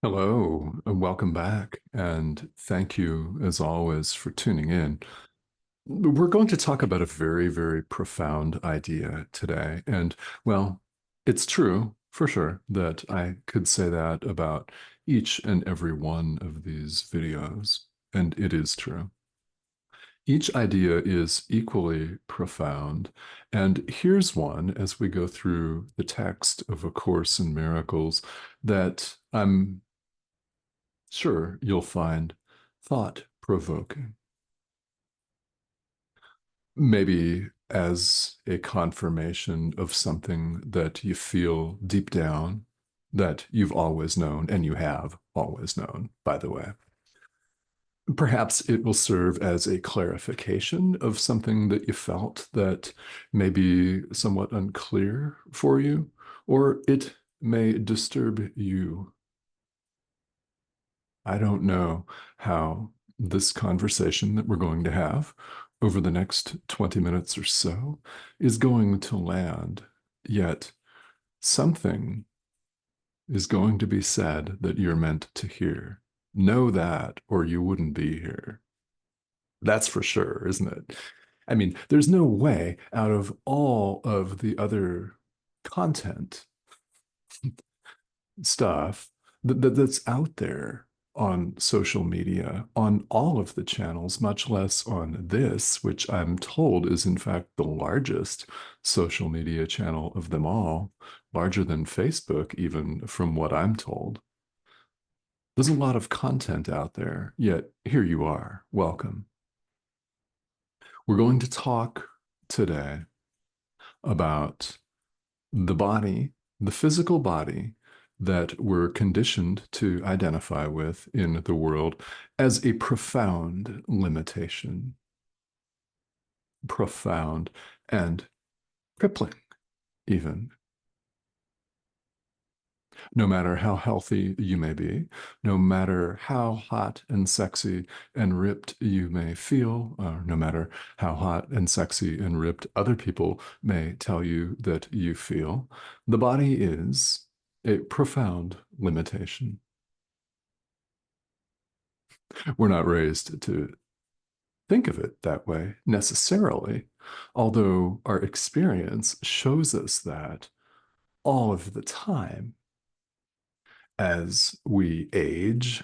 Hello, and welcome back, and thank you, as always, for tuning in. We're going to talk about a very, very profound idea today. And, well, it's true, for sure, that I could say that about each and every one of these videos, and it is true. Each idea is equally profound. And here's one as we go through the text of A Course in Miracles that I'm sure you'll find thought provoking. Maybe as a confirmation of something that you feel deep down that you've always known, and you have always known, by the way. Perhaps it will serve as a clarification of something that you felt that may be somewhat unclear for you, or it may disturb you. I don't know how this conversation that we're going to have over the next 20 minutes or so is going to land, yet something is going to be said that you're meant to hear. Know that, or you wouldn't be here. That's for sure, isn't it? I mean, there's no way out of all of the other content stuff that's out there on social media, on all of the channels, much less on this, which I'm told is in fact the largest social media channel of them all, larger than Facebook, even from what I'm told. There's a lot of content out there, yet here you are. Welcome. We're going to talk today about the body, the physical body that we're conditioned to identify with in the world as a profound limitation, profound and crippling, even. No matter how healthy you may be, no matter how hot and sexy and ripped you may feel, or no matter how hot and sexy and ripped other people may tell you that you feel, the body is a profound limitation. We're not raised to think of it that way necessarily, although our experience shows us that all of the time. As we age,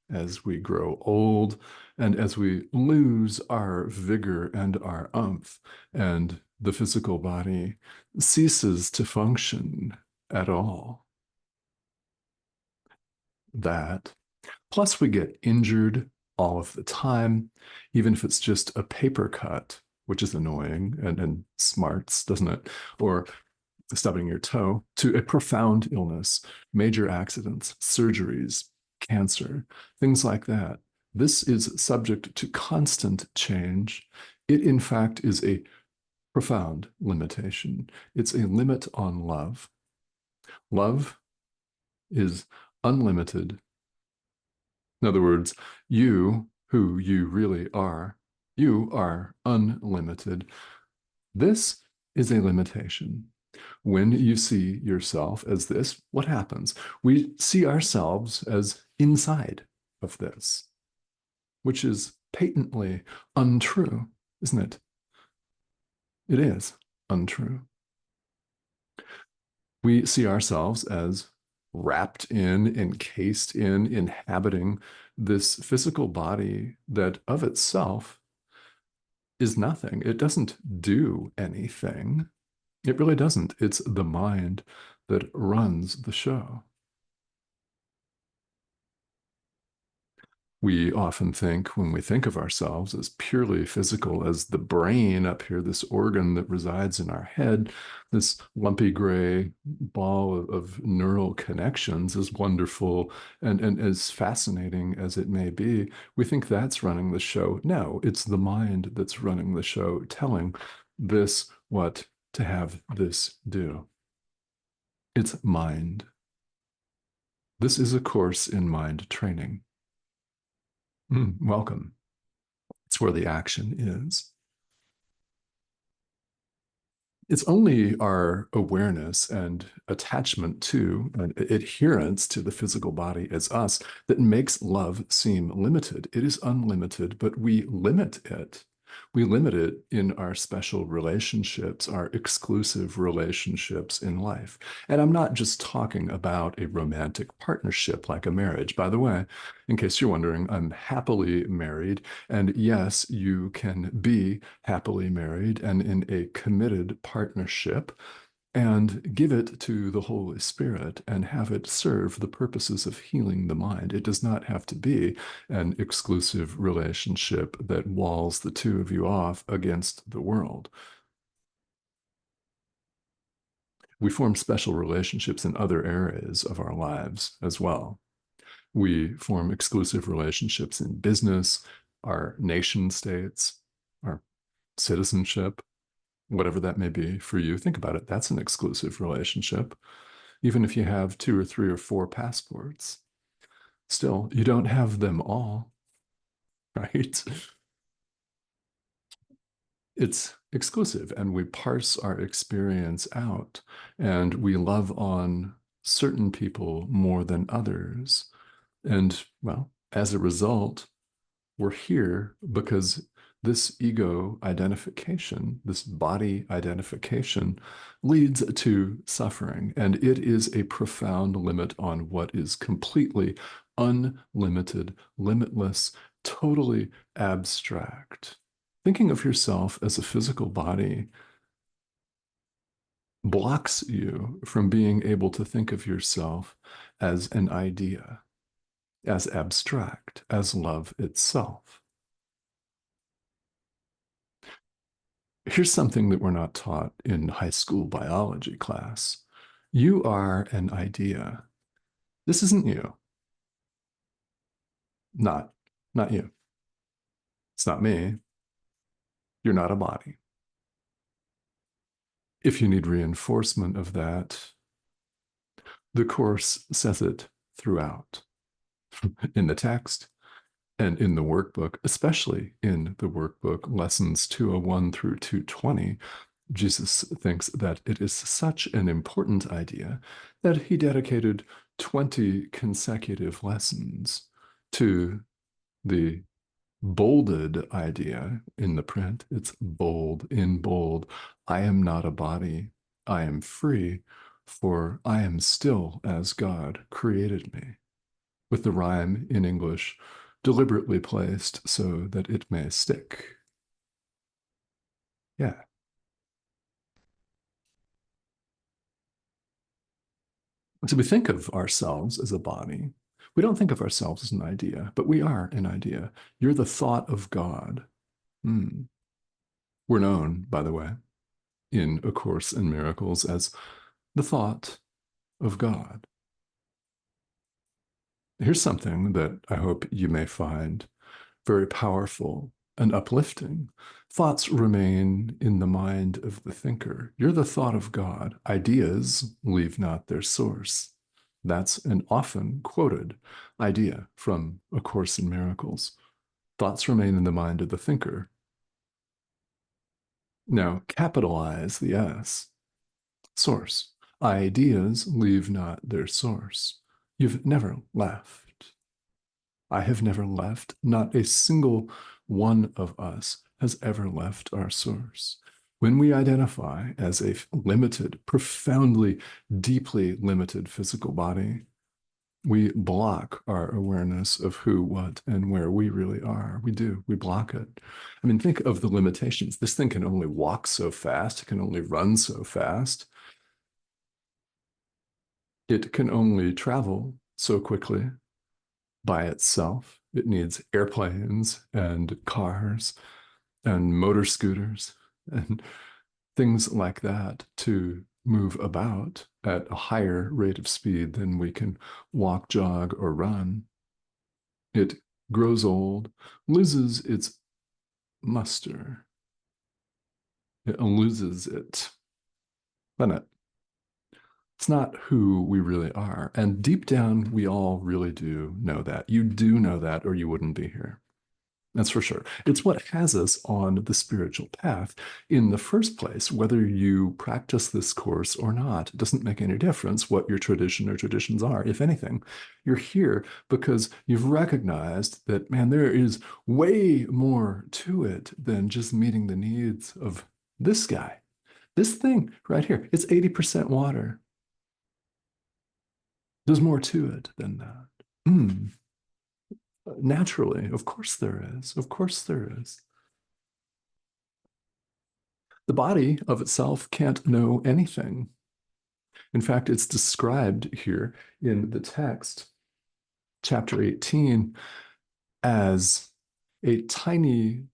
as we grow old, and as we lose our vigor and our umph, and the physical body ceases to function at all. That, plus we get injured all of the time, even if it's just a paper cut, which is annoying and smarts, doesn't it? Or stubbing your toe, to a profound illness, major accidents, surgeries, cancer, things like that. This is subject to constant change. It, in fact, is a profound limitation. It's a limit on love. Love is unlimited. In other words, you, who you really are, you are unlimited. This is a limitation. When you see yourself as this, what happens? We see ourselves as inside of this, which is patently untrue, isn't it? It is untrue. We see ourselves as wrapped in, encased in, inhabiting this physical body that of itself is nothing. It doesn't do anything. It really doesn't. It's the mind that runs the show. We often think, when we think of ourselves as purely physical, as the brain up here, this organ that resides in our head, this lumpy gray ball of neural connections, as wonderful and as fascinating as it may be, we think that's running the show. No, it's the mind that's running the show, telling this what to have this do. It's mind. This is a course in mind training. Welcome. It's where the action is. It's only our awareness and attachment to and adherence to the physical body as us that makes love seem limited. It is unlimited, but we limit it. We limit it in our special relationships, our exclusive relationships in life. And I'm not just talking about a romantic partnership like a marriage. By the way, in case you're wondering, I'm happily married. And yes, you can be happily married and in a committed partnership and give it to the Holy Spirit and have it serve the purposes of healing the mind. It does not have to be an exclusive relationship that walls the two of you off against the world. We form special relationships in other areas of our lives as well. We form exclusive relationships in business, our nation states, our citizenship, whatever that may be for you. Think about it. That's an exclusive relationship. Even if you have two or three or four passports, still, you don't have them all, right? It's exclusive, and we parse our experience out, and we love on certain people more than others. And well, as a result, we're here because this ego identification, this body identification, leads to suffering. And it is a profound limit on what is completely unlimited, limitless, totally abstract. Thinking of yourself as a physical body blocks you from being able to think of yourself as an idea, as abstract, as love itself. Here's something that we're not taught in high school biology class. You are an idea. This isn't you. Not, not you. It's not me. You're not a body. If you need reinforcement of that, the Course says it throughout in the text and in the workbook, especially in the workbook, lessons 201 through 220. Jesus thinks that it is such an important idea that he dedicated 20 consecutive lessons to the bolded idea in the print. It's bold, in bold. I am not a body. I am free, for I am still as God created me. With the rhyme in English deliberately placed so that it may stick. Yeah. So we think of ourselves as a body. We don't think of ourselves as an idea, but we are an idea. You're the thought of God. Hmm. We're known, by the way, in A Course in Miracles as the thought of God. Here's something that I hope you may find very powerful and uplifting. Thoughts remain in the mind of the thinker. You're the thought of God. Ideas leave not their source. That's an often quoted idea from A Course in Miracles. Thoughts remain in the mind of the thinker. Now, capitalize the S. Source. Ideas leave not their source. You've never left. I have never left. Not a single one of us has ever left our source. When we identify as a limited, profoundly, deeply limited physical body, we block our awareness of who, what, and where we really are. We do. We block it. I mean, think of the limitations. This thing can only walk so fast. It can only run so fast. It can only travel so quickly by itself. It needs airplanes and cars and motor scooters and things like that to move about at a higher rate of speed than we can walk, jog, or run. It grows old, loses its muster, it loses it. But it's not who we really are. And deep down, we all really do know that. You do know that, or you wouldn't be here. That's for sure. It's what has us on the spiritual path in the first place. Whether you practice this course or not, it doesn't make any difference what your tradition or traditions are. If anything, you're here because you've recognized that, man, there is way more to it than just meeting the needs of this guy. This thing right here, it's 80% water. There's more to it than that. Mm, naturally, of course there is. Of course there is. The body of itself can't know anything. In fact, it's described here in the text, chapter 18, as a tiny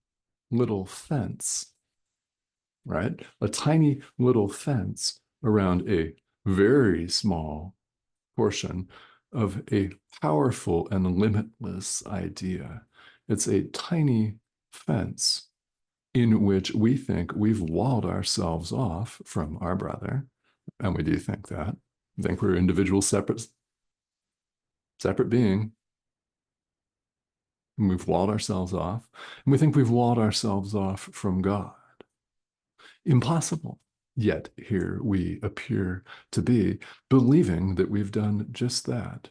little fence, right? A tiny little fence around a very small portion of a powerful and limitless idea. It's a tiny fence in which we think we've walled ourselves off from our brother, and we do think that. We think we're individual, separate being, and we've walled ourselves off, and we think we've walled ourselves off from God. Impossible. Yet here we appear to be, believing that we've done just that.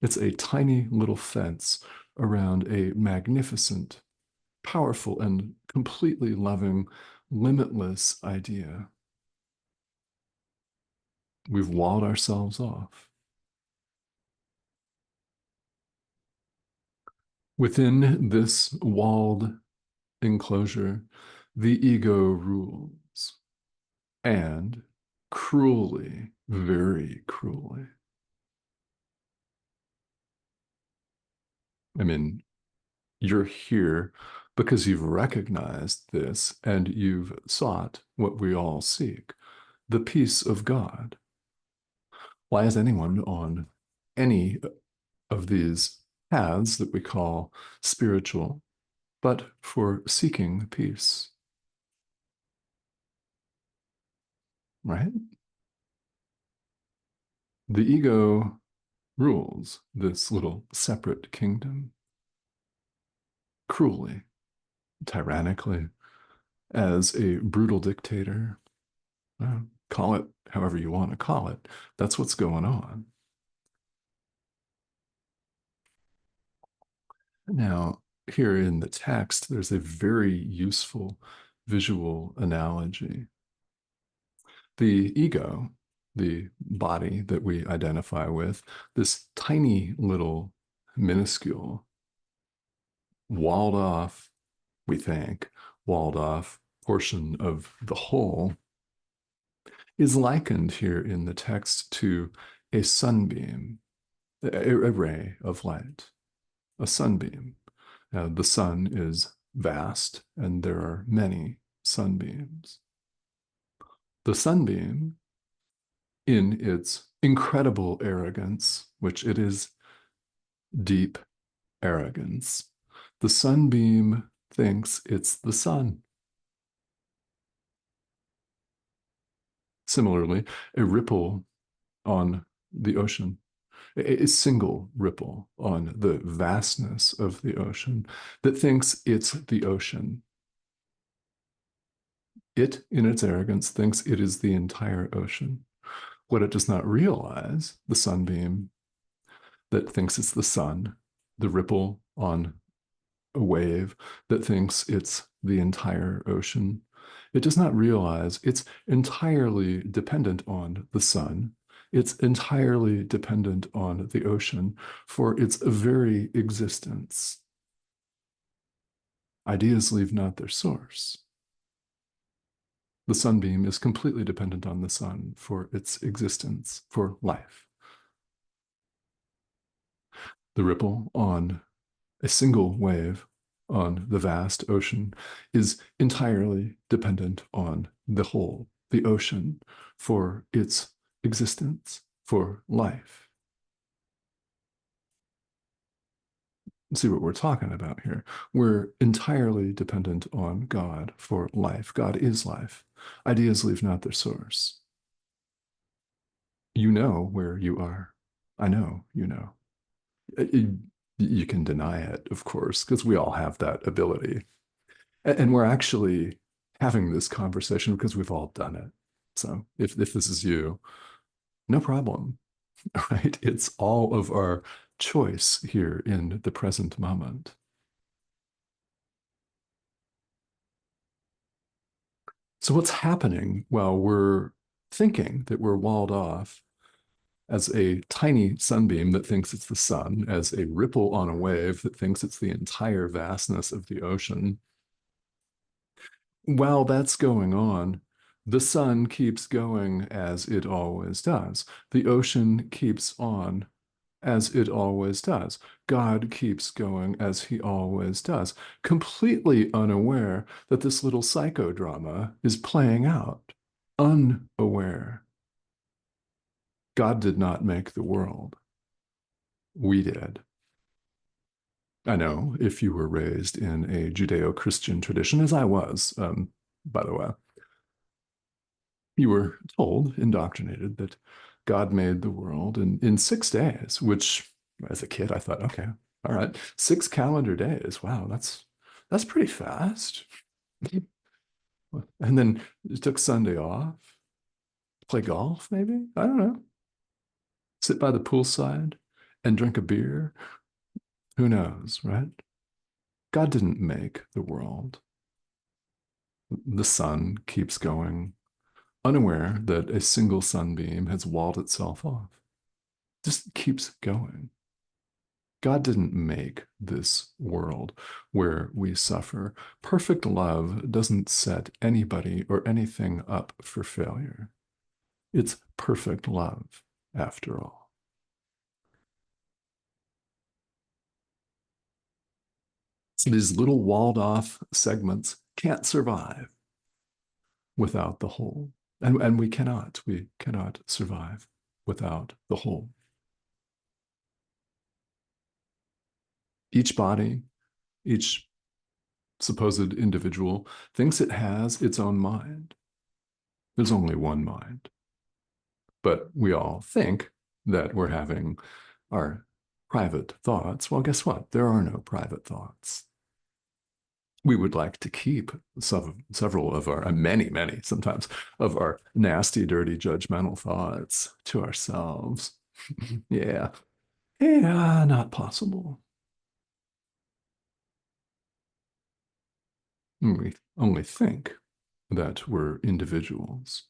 It's a tiny little fence around a magnificent, powerful, and completely loving, limitless idea. We've walled ourselves off. Within this walled enclosure, the ego rules, and cruelly, very cruelly. I mean, you're here because you've recognized this and you've sought what we all seek, the peace of God. Why is anyone on any of these paths that we call spiritual, but for seeking peace? Right? The ego rules this little separate kingdom cruelly, tyrannically, as a brutal dictator. Call it however you want to call it. That's what's going on. Now, here in the text, there's a very useful visual analogy. The ego, the body that we identify with, this tiny little minuscule, walled off, we think, walled off portion of the whole is likened here in the text to a sunbeam, a ray of light, a sunbeam. The sun is vast, and there are many sunbeams. The sunbeam, in its incredible arrogance, which it is deep arrogance, the sunbeam thinks it's the sun. Similarly, a ripple on the ocean, a single ripple on the vastness of the ocean that thinks it's the ocean. It, in its arrogance, thinks it is the entire ocean. What it does not realize, the sunbeam that thinks it's the sun, the ripple on a wave that thinks it's the entire ocean, it does not realize it's entirely dependent on the sun. It's entirely dependent on the ocean for its very existence. Ideas leave not their source. The sunbeam is completely dependent on the sun for its existence, for life. The ripple on a single wave on the vast ocean is entirely dependent on the whole, the ocean, for its existence, for life. See what we're talking about here. We're entirely dependent on God for life. God is life. Ideas leave not their source. You know where you are. I know you know. You can deny it, of course, because we all have that ability. And we're actually having this conversation because we've all done it. So if this is you, no problem, right? It's all of our choice here in the present moment. So what's happening while we're thinking that we're walled off as a tiny sunbeam that thinks it's the sun, as a ripple on a wave that thinks it's the entire vastness of the ocean? While that's going on, the sun keeps going as it always does. The ocean keeps on as it always does. God keeps going as he always does, completely unaware that this little psychodrama is playing out. Unaware. God did not make the world. We did. I know if you were raised in a Judeo-Christian tradition, as I was, by the way, you were told, indoctrinated, that God made the world in 6 days, which as a kid I thought, okay, all right, 6 calendar days. Wow, that's pretty fast. And then you took Sunday off, play golf, maybe? I don't know. Sit by the poolside and drink a beer. Who knows, right? God didn't make the world. The sun keeps going, unaware that a single sunbeam has walled itself off. Just keeps going. God didn't make this world where we suffer. Perfect love doesn't set anybody or anything up for failure. It's perfect love, after all. So these little walled off segments can't survive without the whole. And we cannot survive without the whole. Each body, each supposed individual thinks it has its own mind. There's only one mind. But we all think that we're having our private thoughts. Well, guess what? There are no private thoughts. We would like to keep several of our, many, sometimes, of our nasty, dirty, judgmental thoughts to ourselves. Yeah. Yeah, not possible. We only think that we're individuals.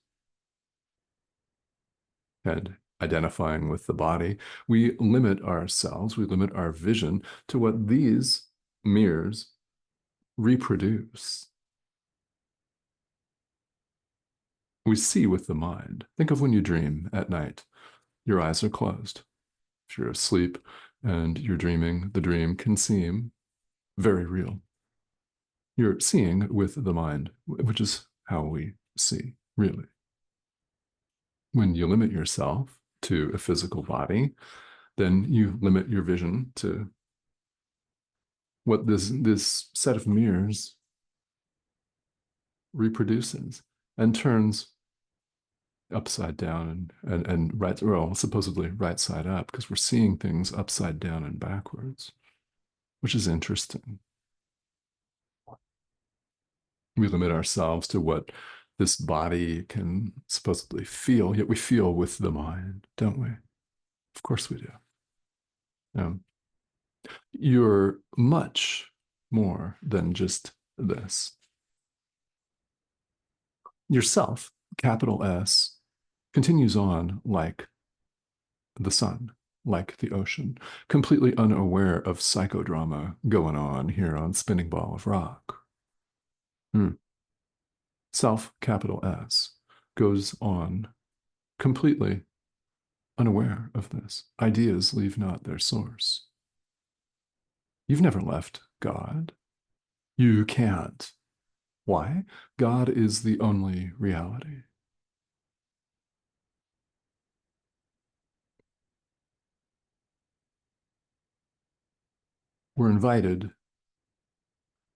And identifying with the body, we limit ourselves, we limit our vision to what these mirrors reproduce. We see with the mind. Think of when you dream at night. Your eyes are closed. If you're asleep and you're dreaming, the dream can seem very real. You're seeing with the mind, which is how we see, really. When you limit yourself to a physical body, then you limit your vision to what this set of mirrors reproduces and turns upside down and right, well, supposedly right side up, because we're seeing things upside down and backwards, which is interesting. We limit ourselves to what this body can supposedly feel, yet we feel with the mind, don't we? Of course we do. Um, you're much more than just this. Yourself, capital S, continues on like the sun, like the ocean, completely unaware of psychodrama going on here on Spinning Ball of Rock. Hmm. Self, capital S, goes on completely unaware of this. Ideas leave not their source. You've never left God. You can't. Why? God is the only reality. We're invited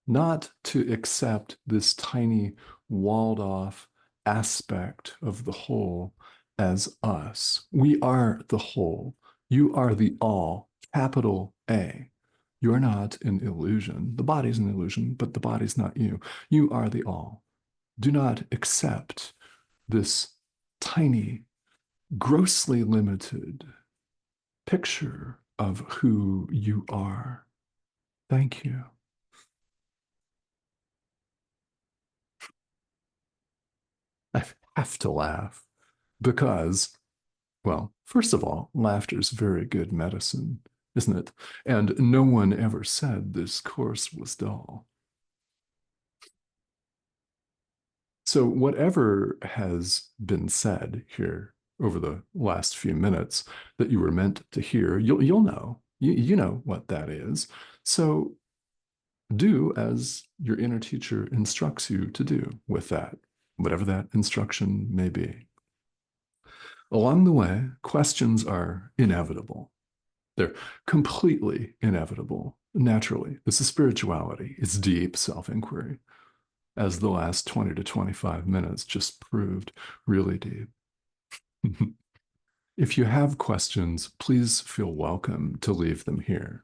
not to accept this tiny walled off aspect of the whole as us. We are the whole. You are the all, capital A. You're not an illusion. The body's an illusion, but the body's not you. You are the all. Do not accept this tiny, grossly limited picture of who you are. Thank you. I have to laugh because, well, first of all, laughter's very good medicine, isn't it? And no one ever said this course was dull. So, whatever has been said here over the last few minutes that you were meant to hear, you'll know. You know what that is. So, do as your inner teacher instructs you to do with that, whatever that instruction may be. Along the way, questions are inevitable. They're completely inevitable, naturally. This is spirituality, it's deep self inquiry, as the last 20 to 25 minutes just proved really deep. If you have questions, please feel welcome to leave them here.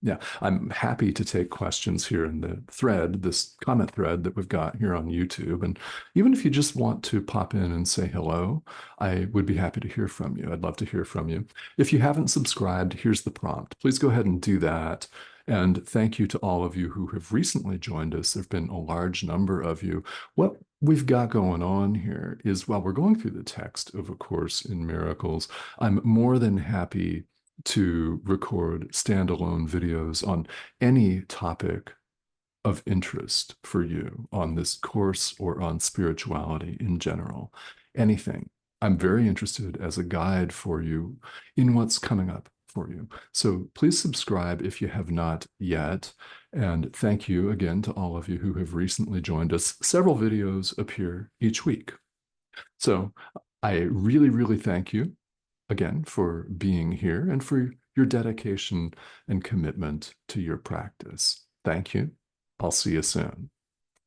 Yeah, I'm happy to take questions here in the thread, this comment thread that we've got here on YouTube. And even if you just want to pop in and say hello, I would be happy to hear from you. I'd love to hear from you. If you haven't subscribed, here's the prompt. Please go ahead and do that. And thank you to all of you who have recently joined us. There have been a large number of you. What we've got going on here is while we're going through the text of A Course in Miracles, I'm more than happy to record standalone videos on any topic of interest for you on this course or on spirituality in general. Anything. I'm very interested as a guide for you in what's coming up for you. So please subscribe if you have not yet. And thank you again to all of you who have recently joined us. Several videos appear each week. So I really, really thank you again for being here and for your dedication and commitment to your practice. Thank you. I'll see you soon.